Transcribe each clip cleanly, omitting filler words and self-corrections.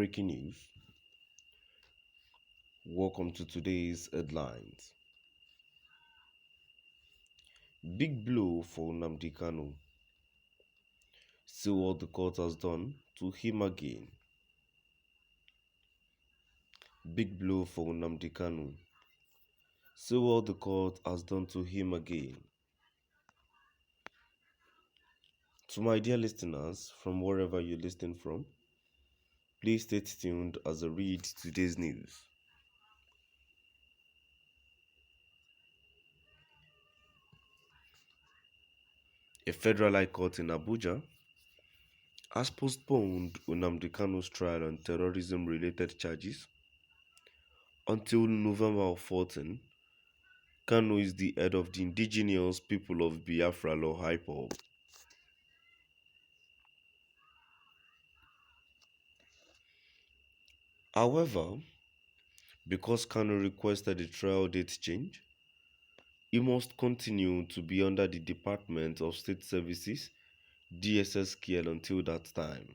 breaking news. Welcome to today's headlines. Big blow for Nnamdi Kanu. See what the court has done to him again. Big blow for Nnamdi Kanu. See what the court has done to him again. To my dear listeners, from wherever you're listening from, please stay tuned as I read today's news. A federal high court in Abuja has postponed Nnamdi Kanu's trial on terrorism-related charges until November 14. Kanu is the head of the indigenous people of Biafra law IPOB. However, because Kanu requested a trial date change, he must continue to be under the Department of State Services DSS care until that time.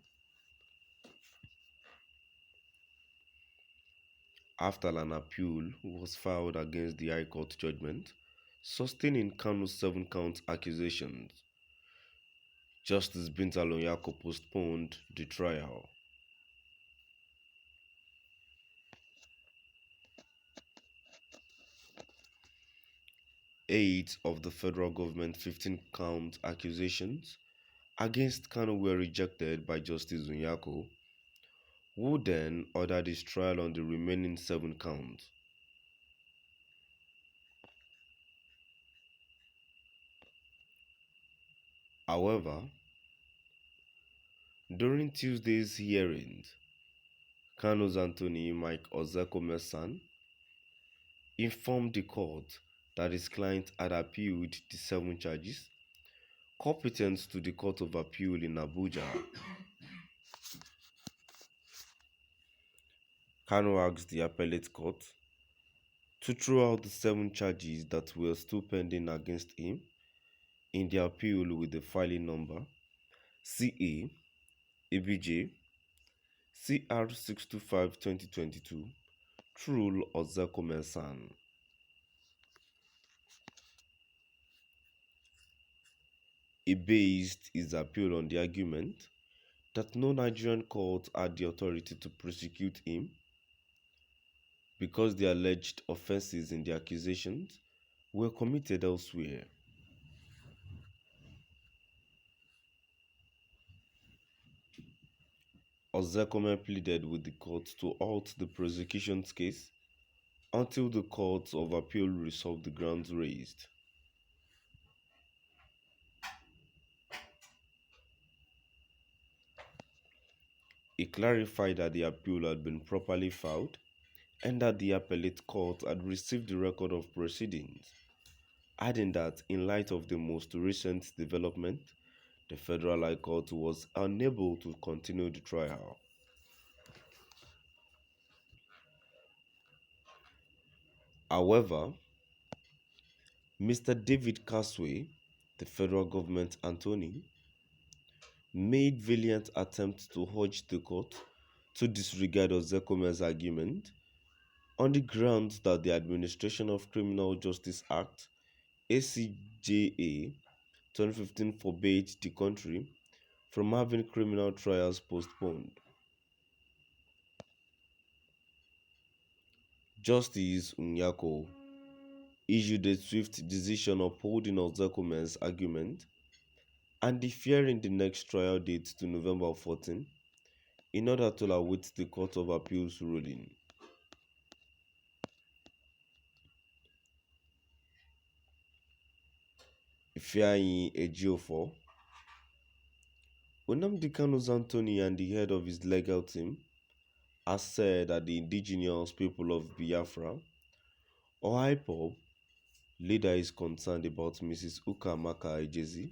After an appeal was filed against the High Court judgment, sustaining Kanu's 7-count accusations, Justice Binta Loyako postponed the trial. Eight of the federal government's 15-count accusations against Kanu were rejected by Justice Nyako, who then ordered his trial on the remaining 7 counts. However, during Tuesday's hearings, Kanu's attorney Mike Ozekhome informed the court that his client had appealed the 7 charges competent to the Court of Appeal in Abuja. Kanu asked the appellate court to throw out the 7 charges that were still pending against him in the appeal with the filing number CA ABJ CR 625-2022 through Ozekhome. He based his appeal on the argument that no Nigerian court had the authority to prosecute him because the alleged offenses in the accusations were committed elsewhere. Ozekhome pleaded with the court to halt the prosecution's case until the Court of Appeal resolved the grounds raised. He clarified that the appeal had been properly filed and that the appellate court had received the record of proceedings, adding that in light of the most recent development, the Federal High Court was unable to continue the trial. However, Mr. David Kaswe, the federal government attorney, made valiant attempts to urge the court to disregard Ozekhome's argument on the grounds that the Administration of Criminal Justice Act ACJA 2015 forbade the country from having criminal trials postponed. Justice Nyako issued a swift decision upholding Ozekhome's argument and deferring the next trial date to November 14 in order to await the Court of Appeal's ruling. Ifeanyi Ejiofor, Nnamdi Kanu's attorney and the head of his legal team, has said that the indigenous people of Biafra, or IPOB, leader is concerned about Mrs. Ukamaka Ejezi,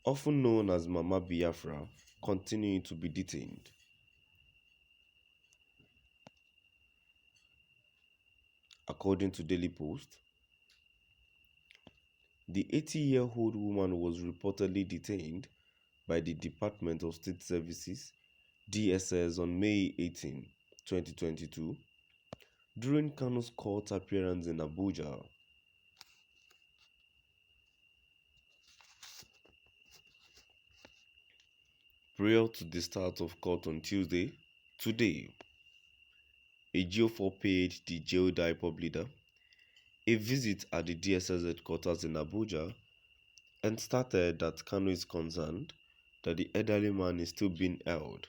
often known as Mama Biafra, continuing to be detained. According to Daily Post, the 80-year-old woman was reportedly detained by the Department of State Services DSS on May 18, 2022, during Kanu's court appearance in Abuja. Prior to the start of court on Tuesday, today, a GO4 paid the jailed IPOB leader a visit at the DSS headquarters in Abuja and stated that Kanu is concerned that the elderly man is still being held.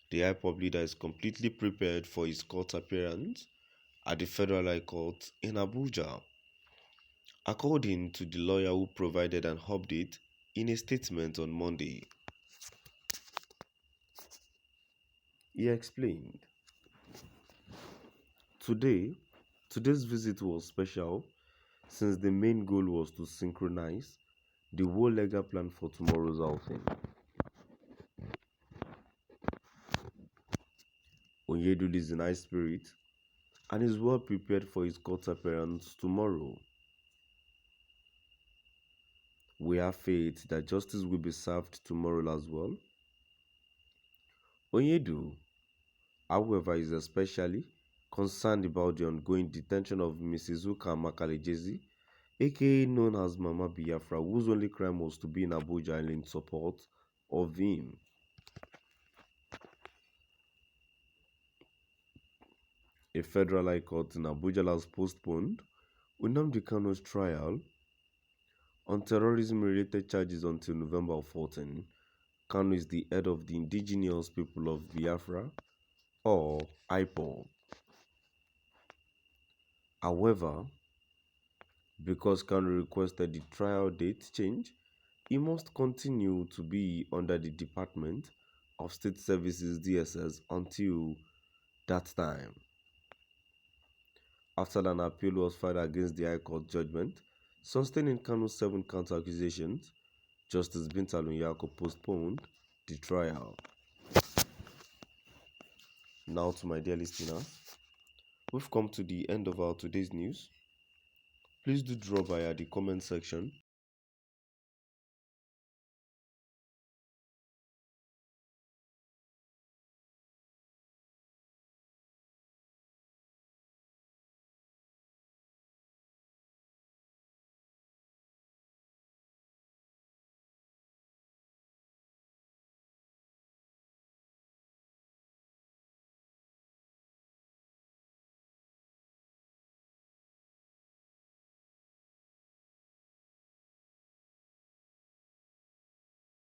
The IPOB leader is completely prepared for his court appearance at the Federal High Court in Abuja, according to the lawyer who provided an update in a statement on Monday. He explained, Today's visit was special since the main goal was to synchronize the whole legal plan for tomorrow's outing. Onyedulu is in high spirit and is well prepared for his court appearance tomorrow. We have faith that justice will be served tomorrow as well. Onyedulu, however, is especially concerned about the ongoing detention of Mrs. Uka Makalejezi, aka known as Mama Biafra, whose only crime was to be in Abuja and in support of him. A federal high court in Abuja has postponed Nnamdi Kanu's trial on terrorism-related charges until November 14. Kanu is the head of the indigenous people of Biafra, or IPOB. However, because Kanu requested the trial date change, he must continue to be under the Department of State Services DSS until that time. After an appeal was filed against the High Court judgment sustaining Kanu's 7-count accusations, Justice Binta Lunyako postponed the trial. Now, to my dear listeners, we've come to the end of our today's news. Please do drop by at the comment section